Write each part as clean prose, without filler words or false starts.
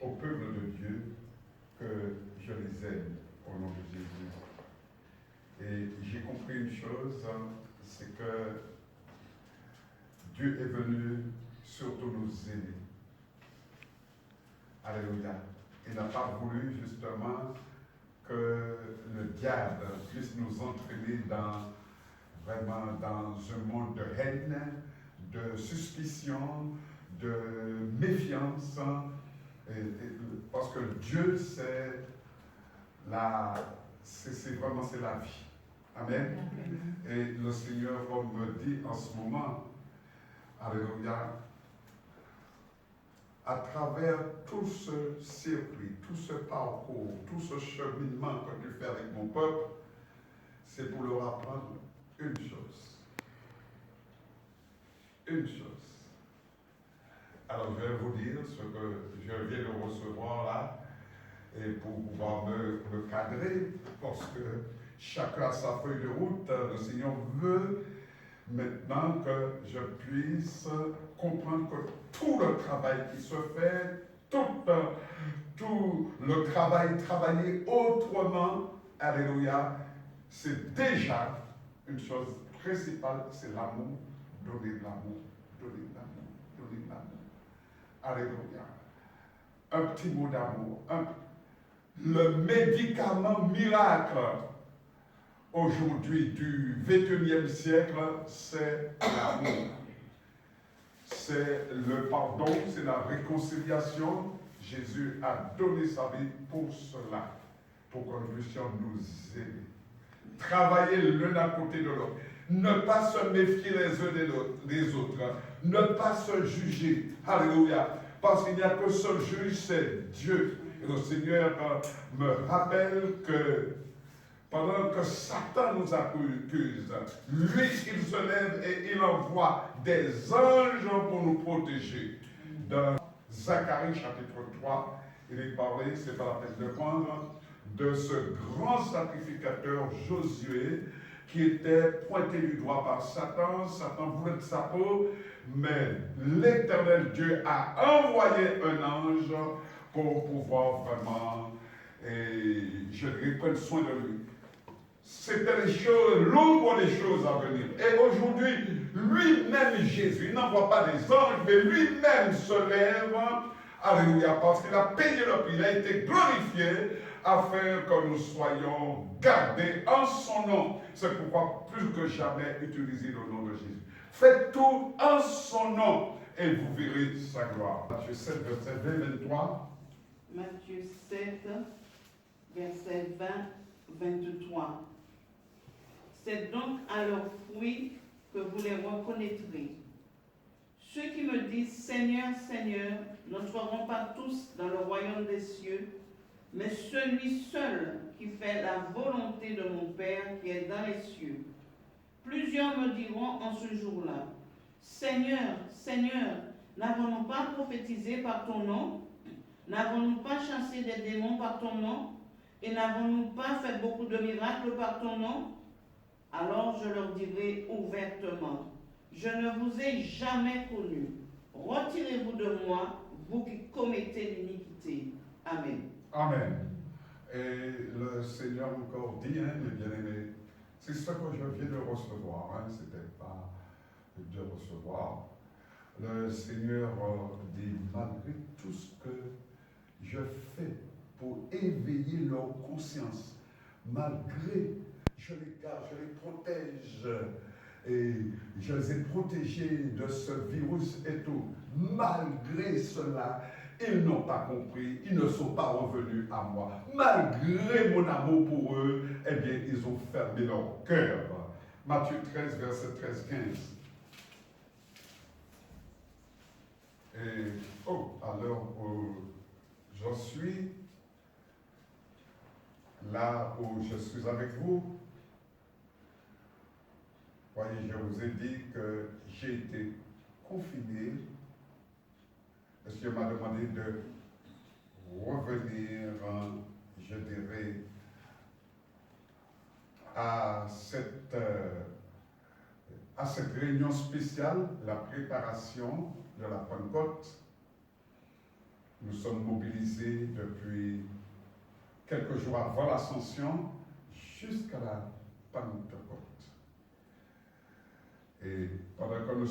au peuple de Dieu que je les aime au nom de Jésus. Et j'ai compris une chose, c'est que Dieu est venu surtout nous aimer. Alléluia. Il n'a pas voulu justement que le diable puisse nous entraîner vraiment dans un monde de haine, de suspicion, de méfiance, parce que Dieu, c'est vraiment la vie. Amen. Et le Seigneur me dit en ce moment, alléluia, à travers tout ce circuit, tout ce parcours, tout ce cheminement que tu fais avec mon peuple, c'est pour leur apprendre une chose. Une chose. Alors je vais vous dire ce que je viens de recevoir là, et pour pouvoir me cadrer, parce que chacun a sa feuille de route. Le Seigneur veut maintenant que je puisse comprendre que tout le travail qui se fait, tout le travail travaillé autrement, alléluia, c'est déjà une chose principale, c'est l'amour, donner l'amour, donner l'amour, donner l'amour. Alléluia. Un petit mot d'amour, le médicament miracle aujourd'hui du XXIe siècle, c'est l'amour. C'est le pardon, c'est la réconciliation. Jésus a donné sa vie pour cela, pour que nous puissions nous aimer. Travailler l'un à côté de l'autre. Ne pas se méfier les uns des autres. Ne pas se juger. Alléluia. Parce qu'il n'y a que seul juge, c'est Dieu. Et le Seigneur me rappelle que pendant que Satan nous accuse, lui, il se lève et il envoie des anges pour nous protéger. Dans Zacharie chapitre 3, il est parlé, c'est pas la peine de prendre, de ce grand sacrificateur Josué qui était pointé du doigt par Satan. Satan voulait de sa peau, mais l'Éternel Dieu a envoyé un ange pour pouvoir vraiment, je dirais, prendre soin de lui. C'était les choses, l'ombre des choses à venir. Et aujourd'hui, lui-même, Jésus, il n'envoie pas des anges, mais lui-même se lève, alléluia, parce qu'il a payé le prix, il a été glorifié, afin que nous soyons gardés en son nom. C'est pourquoi, plus que jamais, utilisez le nom de Jésus. Faites tout en son nom, et vous verrez sa gloire. Matthieu 7, verset 20-23. Matthieu 7, verset 20-23. C'est donc à leurs fruits que vous les reconnaîtrez. Ceux qui me disent Seigneur, Seigneur, n'entreront pas tous dans le royaume des cieux, mais celui seul qui fait la volonté de mon Père qui est dans les cieux. Plusieurs me diront en ce jour-là, Seigneur, Seigneur, n'avons-nous pas prophétisé par ton nom? N'avons-nous pas chassé des démons par ton nom? Et n'avons-nous pas fait beaucoup de miracles par ton nom? Alors je leur dirai ouvertement, je ne vous ai jamais connu. Retirez-vous de moi, vous qui commettez l'iniquité. Amen. Amen. Et le Seigneur encore dit, mes bien-aimés, c'est ce que je viens de recevoir, c'était pas de recevoir. Le Seigneur dit, malgré tout ce que je fais pour éveiller leur conscience, malgré, je les garde, je les protège, et je les ai protégés de ce virus et tout. Malgré cela, ils n'ont pas compris, ils ne sont pas revenus à moi. Malgré mon amour pour eux, eh bien, ils ont fermé leur cœur. Matthieu 13, verset 13-15. Et, à l'heure où j'en suis, là où je suis avec vous, voyez, je vous ai dit que j'ai été confiné. Parce qu'il m'a demandé de revenir, je dirais, à cette réunion spéciale, la préparation de la Pentecôte. Nous sommes mobilisés depuis quelques jours avant l'ascension jusqu'à la Pentecôte. Et pendant que nous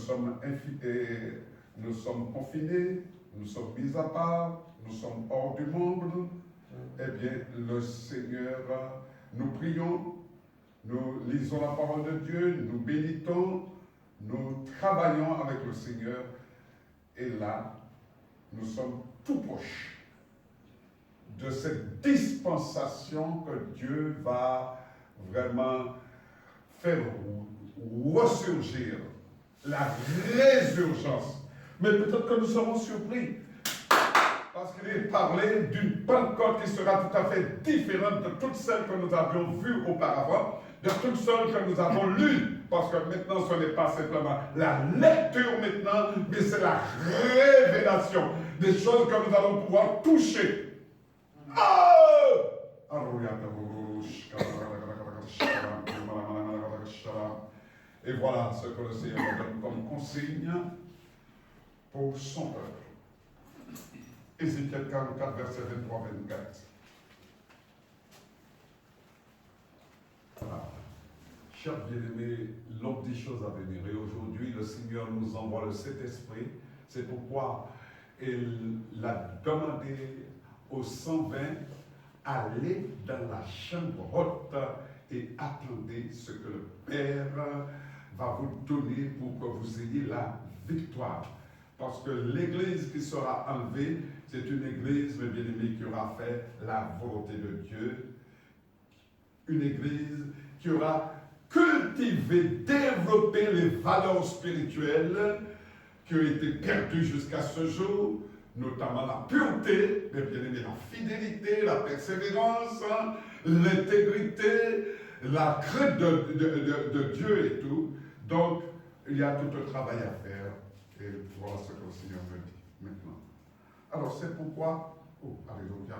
sommes confinés, nous sommes mis à part, nous sommes hors du monde, eh bien, le Seigneur, nous prions, nous lisons la parole de Dieu, nous méditons, nous travaillons avec le Seigneur, et là, nous sommes tout proches de cette dispensation que Dieu va vraiment faire ressurgir, la résurgence. Mais peut-être que nous serons surpris, parce qu'il est parlé d'une Pentecôte qui sera tout à fait différente de toutes celles que nous avions vues auparavant, de toutes celles que nous avons lues, parce que maintenant ce n'est pas simplement la lecture maintenant, mais c'est la révélation des choses que nous allons pouvoir toucher. Et voilà ce que le Seigneur nous donne comme consigne pour son peuple. Ézéchiel 44, verset 23-24. Voilà. Chers bien-aimés, l'homme des choses à venir. Et aujourd'hui, le Seigneur nous envoie le Saint-Esprit. C'est pourquoi il a demandé aux 120 allez dans la chambre haute et attendez ce que le Père va vous donner pour que vous ayez la victoire. Parce que l'église qui sera enlevée, c'est une église, mes bien-aimés, qui aura fait la volonté de Dieu. Une église qui aura cultivé, développé les valeurs spirituelles qui ont été perdues jusqu'à ce jour, notamment la pureté, mes bien-aimés, la fidélité, la persévérance, l'intégrité, la crainte de Dieu et tout. Donc, il y a tout un travail à faire. Et voilà ce que le Seigneur me dit maintenant. Alors, c'est pourquoi, alléluia,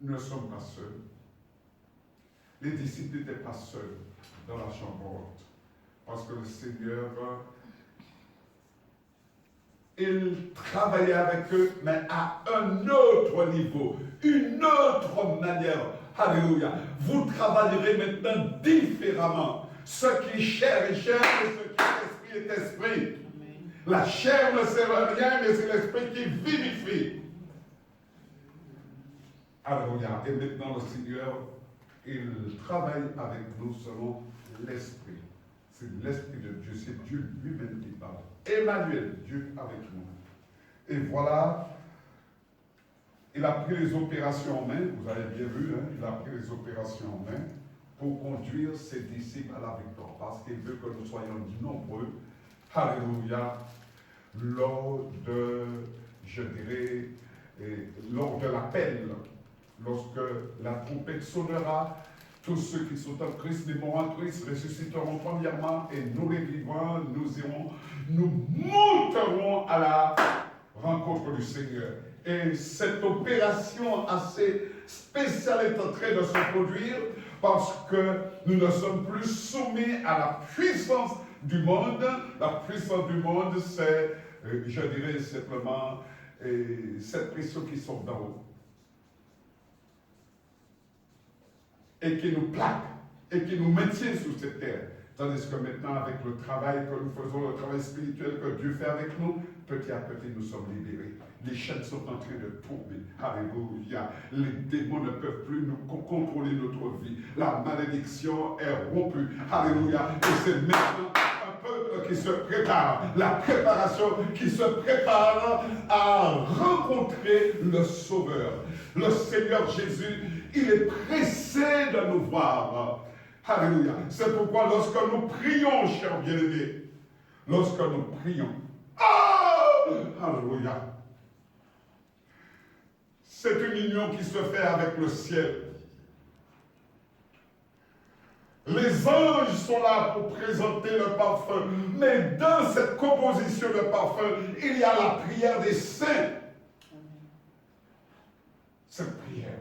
nous ne sommes pas seuls. Les disciples n'étaient pas seuls dans la chambre haute. Parce que le Seigneur, il travaillait avec eux, mais à un autre niveau, une autre manière. Alléluia. Vous travaillerez maintenant différemment. Ce qui est chair est chair, et ce qui est esprit est esprit. Amen. La chair ne sert à rien, mais c'est l'esprit qui vivifie. Alléluia. Et maintenant, le Seigneur, il travaille avec nous selon l'esprit. C'est l'esprit de Dieu, c'est Dieu lui-même qui parle. Emmanuel, Dieu avec nous. Et voilà, il a pris les opérations en main, vous avez bien vu, hein, il a pris les opérations en main pour conduire ses disciples à la victoire, parce qu'il veut que nous soyons nombreux, alléluia, lors de, je dirais, lors de l'appel, lorsque la trompette sonnera, tous ceux qui sont en Christ, les morts en Christ, ressusciteront premièrement, et nous les vivants, nous monterons à la rencontre du Seigneur. Et cette opération assez spéciale est en train de se produire parce que nous ne sommes plus soumis à la puissance du monde. La puissance du monde, c'est, je dirais simplement, cette pression qui sort d'en haut et qui nous plaque et qui nous maintient sur cette terre. Tandis que maintenant, avec le travail que nous faisons, le travail spirituel que Dieu fait avec nous, petit à petit, nous sommes libérés. Les chaînes sont en train de tomber. Alléluia. Les démons ne peuvent plus nous contrôler notre vie. La malédiction est rompue. Alléluia. Et c'est maintenant un peuple qui se prépare, la préparation qui se prépare à rencontrer le Sauveur. Le Seigneur Jésus, il est pressé de nous voir. Alléluia. C'est pourquoi lorsque nous prions, chers bien-aimés, lorsque nous prions, alléluia, c'est une union qui se fait avec le ciel. Les anges sont là pour présenter le parfum, mais dans cette composition de parfum, il y a la prière des saints. Cette prière,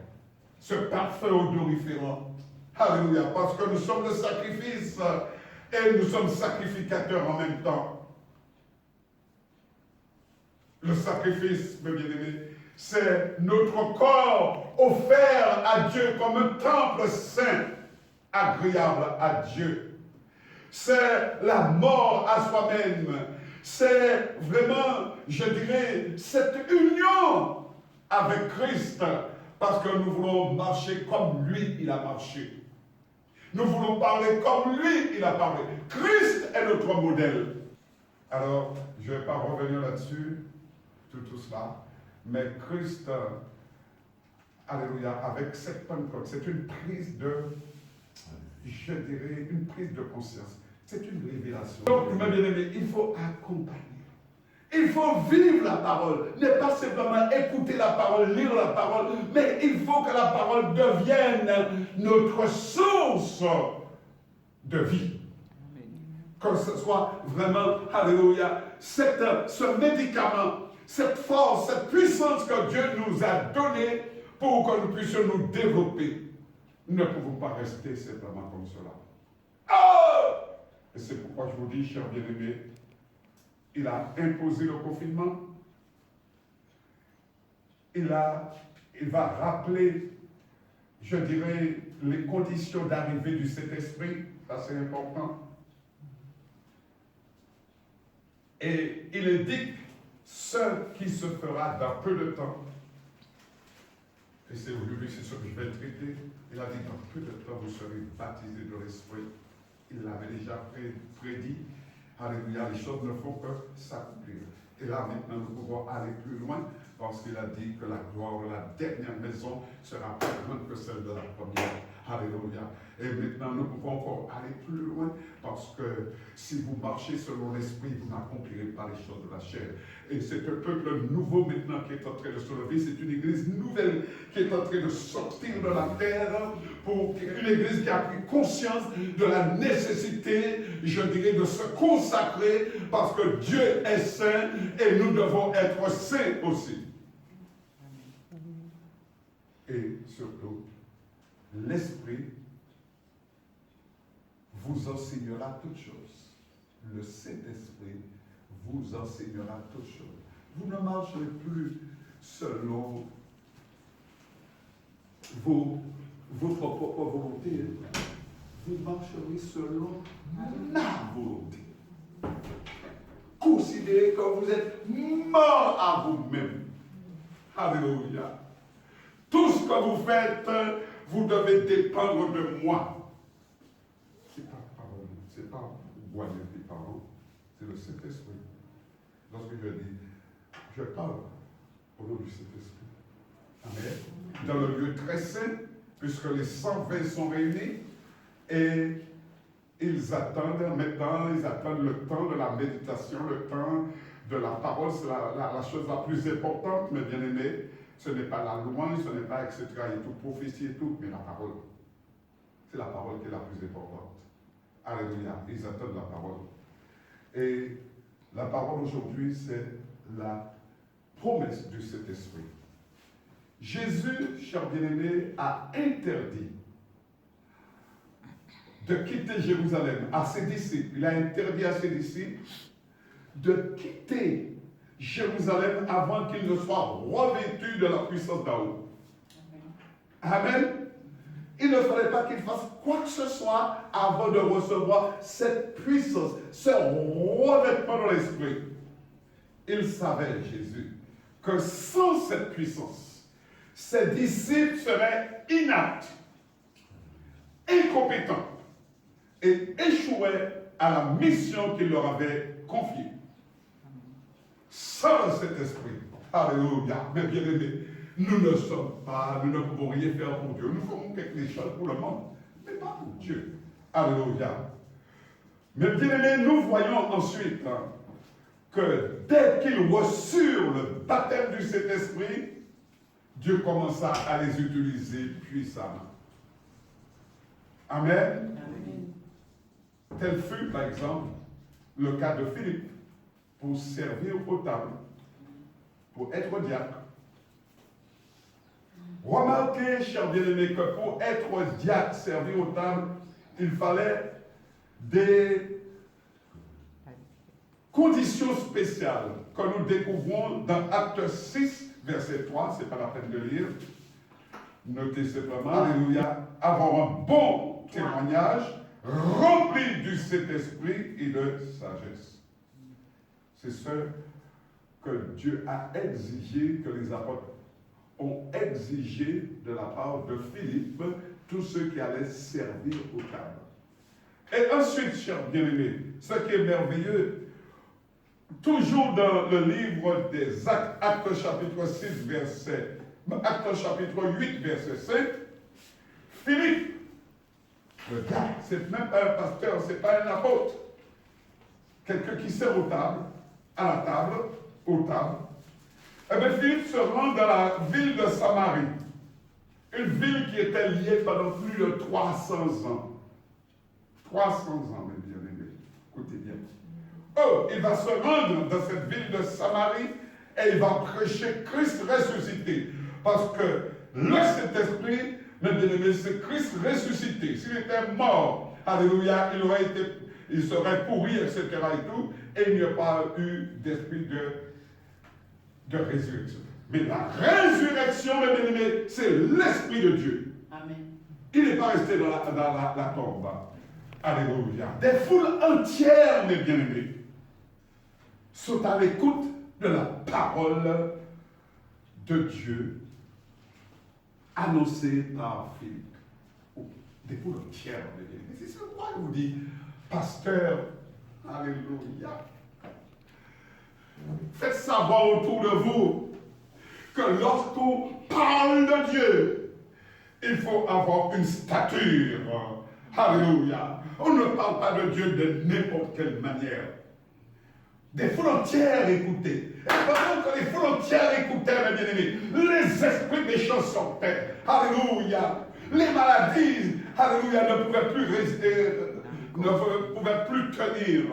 ce parfum odoriférant. Alléluia, parce que nous sommes le sacrifice et nous sommes sacrificateurs en même temps. Le sacrifice, mes bien-aimés, C'est notre corps offert à Dieu comme un temple saint, agréable à Dieu. C'est la mort à soi-même. C'est vraiment, je dirais, cette union avec Christ, parce que nous voulons marcher comme lui, il a marché. Nous voulons parler comme lui, il a parlé. Christ est notre modèle. Alors, je ne vais pas revenir là-dessus, tout cela, mais Christ, alléluia, avec cette Pentecôte, c'est une prise de, je dirais, une prise de conscience. C'est une révélation. Donc, mes bien-aimés, il faut accompagner. Il faut vivre la parole. Ne pas simplement écouter la parole, lire la parole, mais il faut que la parole devienne notre source de vie. Que ce soit vraiment, alléluia, ce médicament, cette force, cette puissance que Dieu nous a donnée pour que nous puissions nous développer. Nous ne pouvons pas rester simplement comme cela. Oh! Et c'est pourquoi je vous dis, chers bien-aimés, il a imposé le confinement. Il va rappeler, je dirais, les conditions d'arrivée du Saint-Esprit. Ça, c'est important. Et il indique ce qui se fera dans peu de temps. Et c'est aujourd'hui, c'est ce que je vais traiter. Il a dit, dans peu de temps, vous serez baptisés de l'Esprit. Il l'avait déjà prédit. Alléluia, les choses ne font que s'accomplir. Et là, maintenant, nous pouvons aller plus loin, parce qu'il a dit que la gloire de la dernière maison sera plus grande que celle de la première. Alléluia. Et maintenant, nous pouvons encore aller plus loin, parce que si vous marchez selon l'esprit, vous n'accomplirez pas les choses de la chair. Et c'est un peuple nouveau maintenant qui est en train de se lever. C'est une église nouvelle qui est en train de sortir de la terre, pour une église qui a pris conscience de la nécessité, je dirais, de se consacrer, parce que Dieu est saint et nous devons être saints aussi. Et surtout, l'Esprit vous enseignera toutes choses. Le Saint-Esprit vous enseignera toutes choses. Vous ne marcherez plus selon votre propre volonté. Vous marcherez selon ma volonté. Considérez que vous êtes mort à vous-même. Alléluia. Tout ce que vous faites, vous devez dépendre de moi. C'est pas moi qui parle, c'est le Saint-Esprit. Lorsque je dis, je parle au nom du Saint-Esprit. Amen. Dans le lieu très saint, puisque les 120 sont réunis, et ils attendent maintenant, ils attendent le temps de la méditation, le temps de la parole. C'est la chose la plus importante, mes bien-aimés. Ce n'est pas la louange, ce n'est pas etc. et tout, prophétie et tout, mais la parole. C'est la parole qui est la plus importante. Alléluia, ils attendent la parole. Et la parole aujourd'hui, c'est la promesse du Saint-Esprit. Jésus, cher bien-aimé, a interdit de quitter Jérusalem à ses disciples. Il a interdit à ses disciples de quitter Jérusalem avant qu'il ne soit revêtu de la puissance d'en haut. Amen. Il ne fallait pas qu'il fasse quoi que ce soit avant de recevoir cette puissance, ce revêtement de l'esprit. Il savait, Jésus, que sans cette puissance, ses disciples seraient inaptes, incompétents et échoueraient à la mission qu'il leur avait confiée. Sans cet esprit, alléluia, mes bien-aimés, nous ne sommes pas, nous ne pouvons rien faire pour Dieu. Nous ferons quelque chose pour le monde, mais pas pour Dieu. Alléluia. Mais bien-aimés, nous voyons ensuite que dès qu'ils reçurent le baptême du Saint-Esprit, Dieu commença à les utiliser puissamment. Amen. Amen. Tel fut, par exemple, le cas de Philippe, pour servir aux tables, pour être diacre. Remarquez, chers bien-aimés, que pour être diacre, servir aux tables, il fallait des conditions spéciales que nous découvrons dans Actes 6, verset 3, c'est pas la peine de lire. Notez simplement, alléluia, avoir un bon témoignage, rempli du Saint-Esprit et de sagesse. C'est ce que Dieu a exigé, que les apôtres ont exigé de la part de Philippe, tous ceux qui allaient servir au tables. Et ensuite, chers bien-aimés, ce qui est merveilleux, toujours dans le livre des Actes, Actes chapitre 6, verset, Actes chapitre 8, verset 5, Philippe, le gars, c'est même pas un pasteur, c'est pas un apôtre, quelqu'un qui sert aux tables, à la table, aux tables. Eh bien, Philippe se rend dans la ville de Samarie, une ville qui était liée pendant plus de 300 ans. 300 ans, mes bien-aimés. Écoutez bien. Oh, il va se rendre dans cette ville de Samarie et il va prêcher Christ ressuscité. Parce que le Saint-Esprit, mes bien-aimés, c'est Christ ressuscité. S'il était mort, alléluia, il serait pourri, etc. et tout, et il n'y a pas eu d'esprit de résurrection. Mais la résurrection, mes bien-aimés, c'est l'Esprit de Dieu. Amen. Il n'est pas resté dans la tombe. Alléluia. Des foules entières, mes bien-aimés, sont à l'écoute de la parole de Dieu annoncée par Philippe. Oh, des foules entières, mes bien-aimés. C'est ce que moi je vous dis, pasteur. Alléluia. Faites savoir autour de vous que lorsqu'on parle de Dieu, il faut avoir une stature. Alléluia. On ne parle pas de Dieu de n'importe quelle manière. Des frontières écoutées. Et pendant que les frontières écoutaient, mes bien-aimés, les esprits méchants sortaient. Alléluia. Les maladies, alléluia, ne pouvaient plus résister, ne pouvaient plus tenir.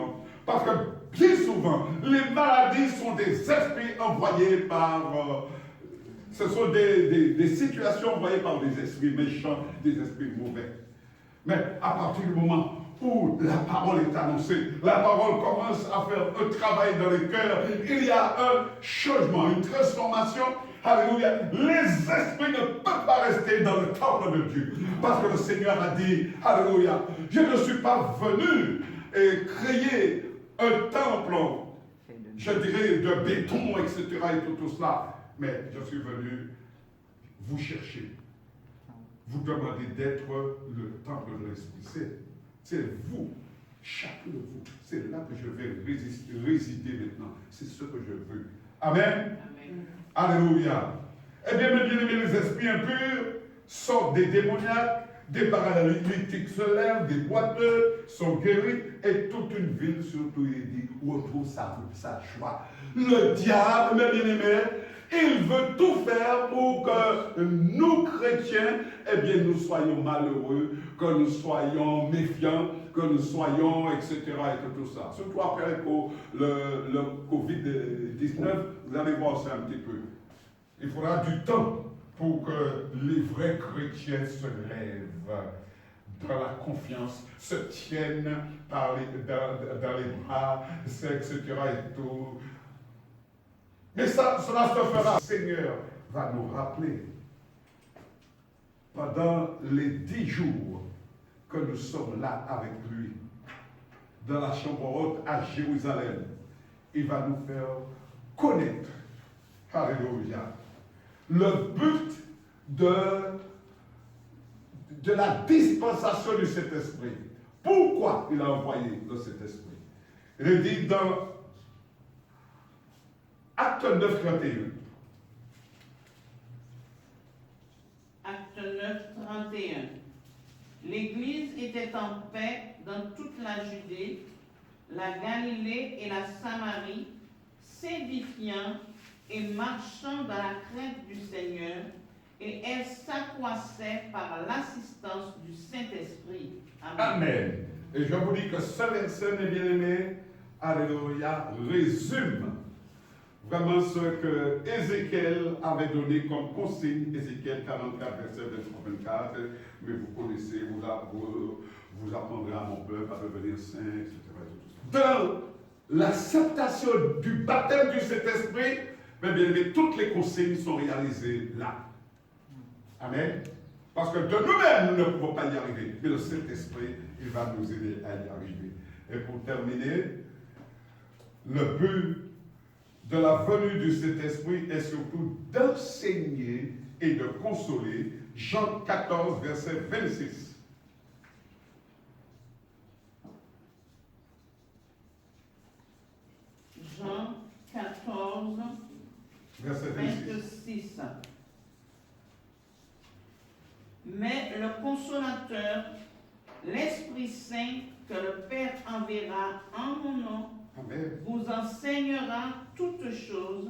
Parce que bien souvent, les maladies sont des esprits envoyés par... ce sont des situations envoyées par des esprits méchants, des esprits mauvais. Mais à partir du moment où la parole est annoncée, la parole commence à faire un travail dans les cœurs, il y a un changement, une transformation. Alléluia. Les esprits ne peuvent pas rester dans le temple de Dieu. Parce que le Seigneur a dit, alléluia, je ne suis pas venu créer un temple, je dirais, de béton, etc. et tout cela. Mais je suis venu vous chercher. Vous demandez d'être le temple de l'Esprit. C'est vous, chacun de vous. C'est là que je vais résider maintenant. C'est ce que je veux. Amen. Amen. Alléluia. Eh bien, mes bien-aimés, les esprits impurs sortent des démoniaques, des paralytiques se lèvent, des boiteux sont guéris, et toute une ville, surtout, il dit, retrouve sa joie. Le diable, mes bien-aimés, il veut tout faire pour que nous, chrétiens, eh bien, nous soyons malheureux, que nous soyons méfiants, que nous soyons, etc. et tout ça. Surtout après le Covid-19, vous allez voir ça un petit peu. Il faudra du temps pour que les vrais chrétiens se lèvent dans la confiance, se tiennent dans les bras, etc. et tout. Mais cela se fera. Le Seigneur va nous rappeler pendant les 10 jours que nous sommes là avec lui, dans la chambre haute à Jérusalem. Il va nous faire connaître, alléluia, le but de la dispensation du Saint-Esprit. Pourquoi il a envoyé le Saint-Esprit? Il dit dans Acte 9, 31. Acte 9, 31. L'Église était en paix dans toute la Judée, la Galilée et la Samarie, s'édifiant et marchant dans la crainte du Seigneur, et elle s'accroissait par l'assistance du Saint-Esprit. Amen. Amen. Et je vous dis que ce verset, mes bien-aimés, alléluia, résume vraiment ce que Ézéchiel avait donné comme consigne, Ézéchiel 44, verset 23-24, mais vous connaissez, vous apprendrez à mon peuple à devenir saint, etc. Dans l'acceptation du baptême du Saint-Esprit, Mais bien aimé, toutes les consignes sont réalisées là. Amen. Parce que de nous-mêmes, nous ne pouvons pas y arriver. Mais le Saint-Esprit, il va nous aider à y arriver. Et pour terminer, le but de la venue du Saint-Esprit est surtout d'enseigner et de consoler. Jean 14, verset 26. Jean 14, Verset 26. 26. Mais le Consolateur, l'Esprit Saint que le Père enverra en mon nom, Amen. vous enseignera toutes choses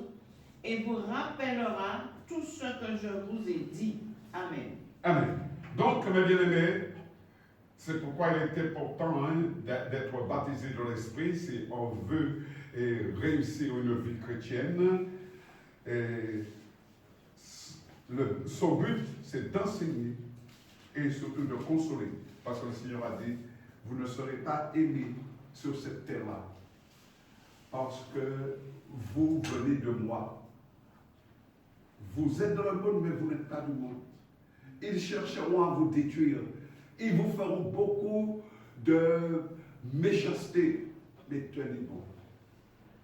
et vous rappellera tout ce que je vous ai dit. Amen. Amen. Donc, mes bien-aimés, c'est pourquoi il est important d'être baptisé dans l'Esprit si on veut réussir une vie chrétienne. Son but, c'est d'enseigner et surtout de consoler. Parce que le Seigneur a dit, vous ne serez pas aimés sur cette terre-là. Parce que vous venez de moi. Vous êtes dans le monde, mais vous n'êtes pas du monde. Ils chercheront à vous détruire. Ils vous feront beaucoup de méchanceté. Mais tenez bon.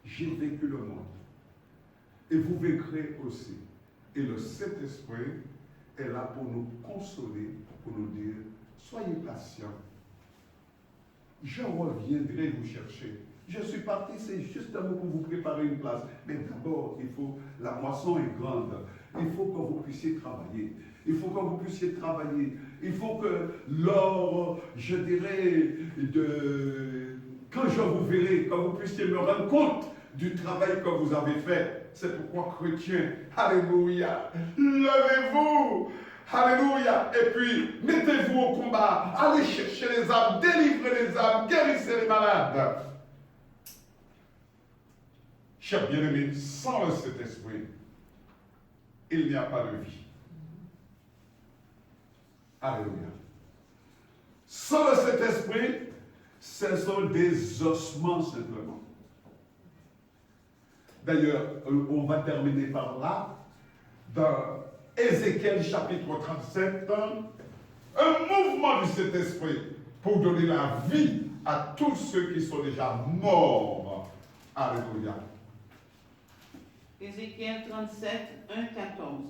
J'ai vécu le monde. Et vous vaincrez aussi. Et le Saint-Esprit est là pour nous consoler, pour nous dire, soyez patients. Je reviendrai vous chercher. Je suis parti, c'est justement pour vous préparer une place. Mais d'abord, la moisson est grande. Il faut que vous puissiez travailler. Il faut que vous puissiez travailler. Il faut que lors, je dirais, quand je vous verrai, que vous puissiez me rendre compte du travail que vous avez fait. C'est pourquoi, chrétiens, alléluia, levez-vous, alléluia, et puis mettez-vous au combat, allez chercher les âmes, délivrez les âmes, guérissez les malades. Chers bien-aimés, sans le Saint-Esprit, il n'y a pas de vie. Alléluia. Sans le Saint-Esprit, ce sont des ossements simplement. D'ailleurs, on va terminer par là, dans Ézéchiel chapitre 37, un mouvement du Saint-Esprit pour donner la vie à tous ceux qui sont déjà morts. Alléluia. Ézéchiel 37, 1, 14.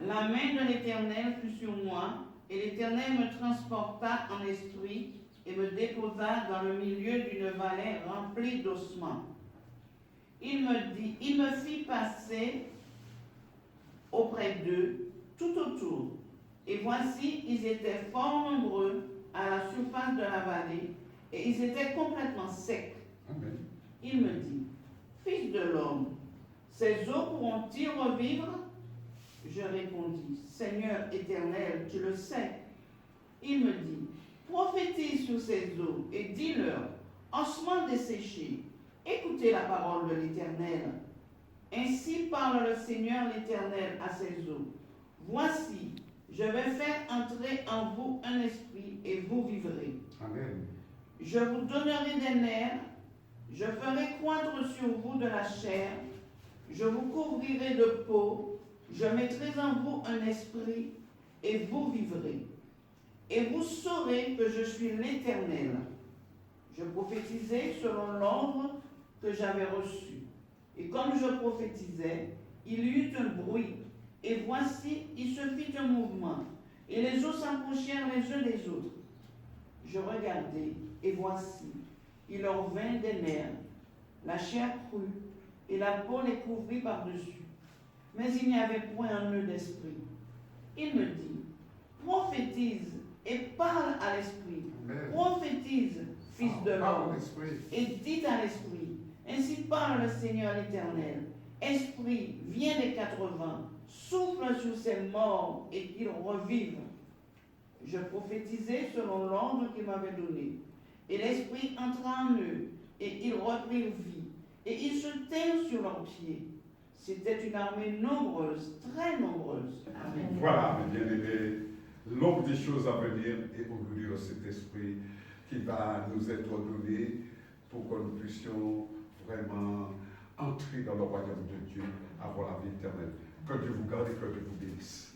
La main de l'Éternel fut sur moi, et l'Éternel me transporta en esprit et me déposa dans le milieu d'une vallée remplie d'ossements. Il me fit passer auprès d'eux, tout autour. Et voici, ils étaient fort nombreux à la surface de la vallée, et ils étaient complètement secs. Amen. Il me dit, Fils de l'homme, ces eaux pourront-ils revivre? Je répondis, Seigneur éternel, tu le sais. Il me dit, prophétise sur ces eaux et dis-leur, ossements desséchés, écoutez la parole de l'Éternel. Ainsi parle le Seigneur l'Éternel à ces eaux. Voici, je vais faire entrer en vous un esprit et vous vivrez. Amen. Je vous donnerai des nerfs, je ferai croître sur vous de la chair, je vous couvrirai de peau, je mettrai en vous un esprit et vous vivrez. Et vous saurez que je suis l'Éternel. Je prophétisais selon l'ordre que j'avais reçu. Et comme je prophétisais, il y eut un bruit. Et voici, il se fit un mouvement. Et les eaux s'approchèrent les uns des autres. Je regardai, et voici, il leur vint des nerfs, la chair crue, et la peau les couvrit par-dessus. Mais il n'y avait point en eux d'esprit. Il me dit, prophétise et parle à l'esprit. Amen. Prophétise, fils de l'homme, l'esprit. et dis à l'esprit, ainsi parle le Seigneur l'Éternel. Esprit, viens des 4 vents, souffle sur ces morts et qu'ils revivent. Je prophétisais selon l'ordre qu'il m'avait donné. Et l'esprit entra en eux, et ils reprirent vie, et ils se tinrent sur leurs pieds. C'était une armée nombreuse, très nombreuse. Amen. Voilà, mes bien-aimés, l'ombre des choses à venir et aujourd'hui le Saint-Esprit qui va nous être donné pour que nous puissions vraiment entrer entrer dans le royaume de Dieu, avoir la vie éternelle. Que Dieu vous garde et que Dieu vous bénisse.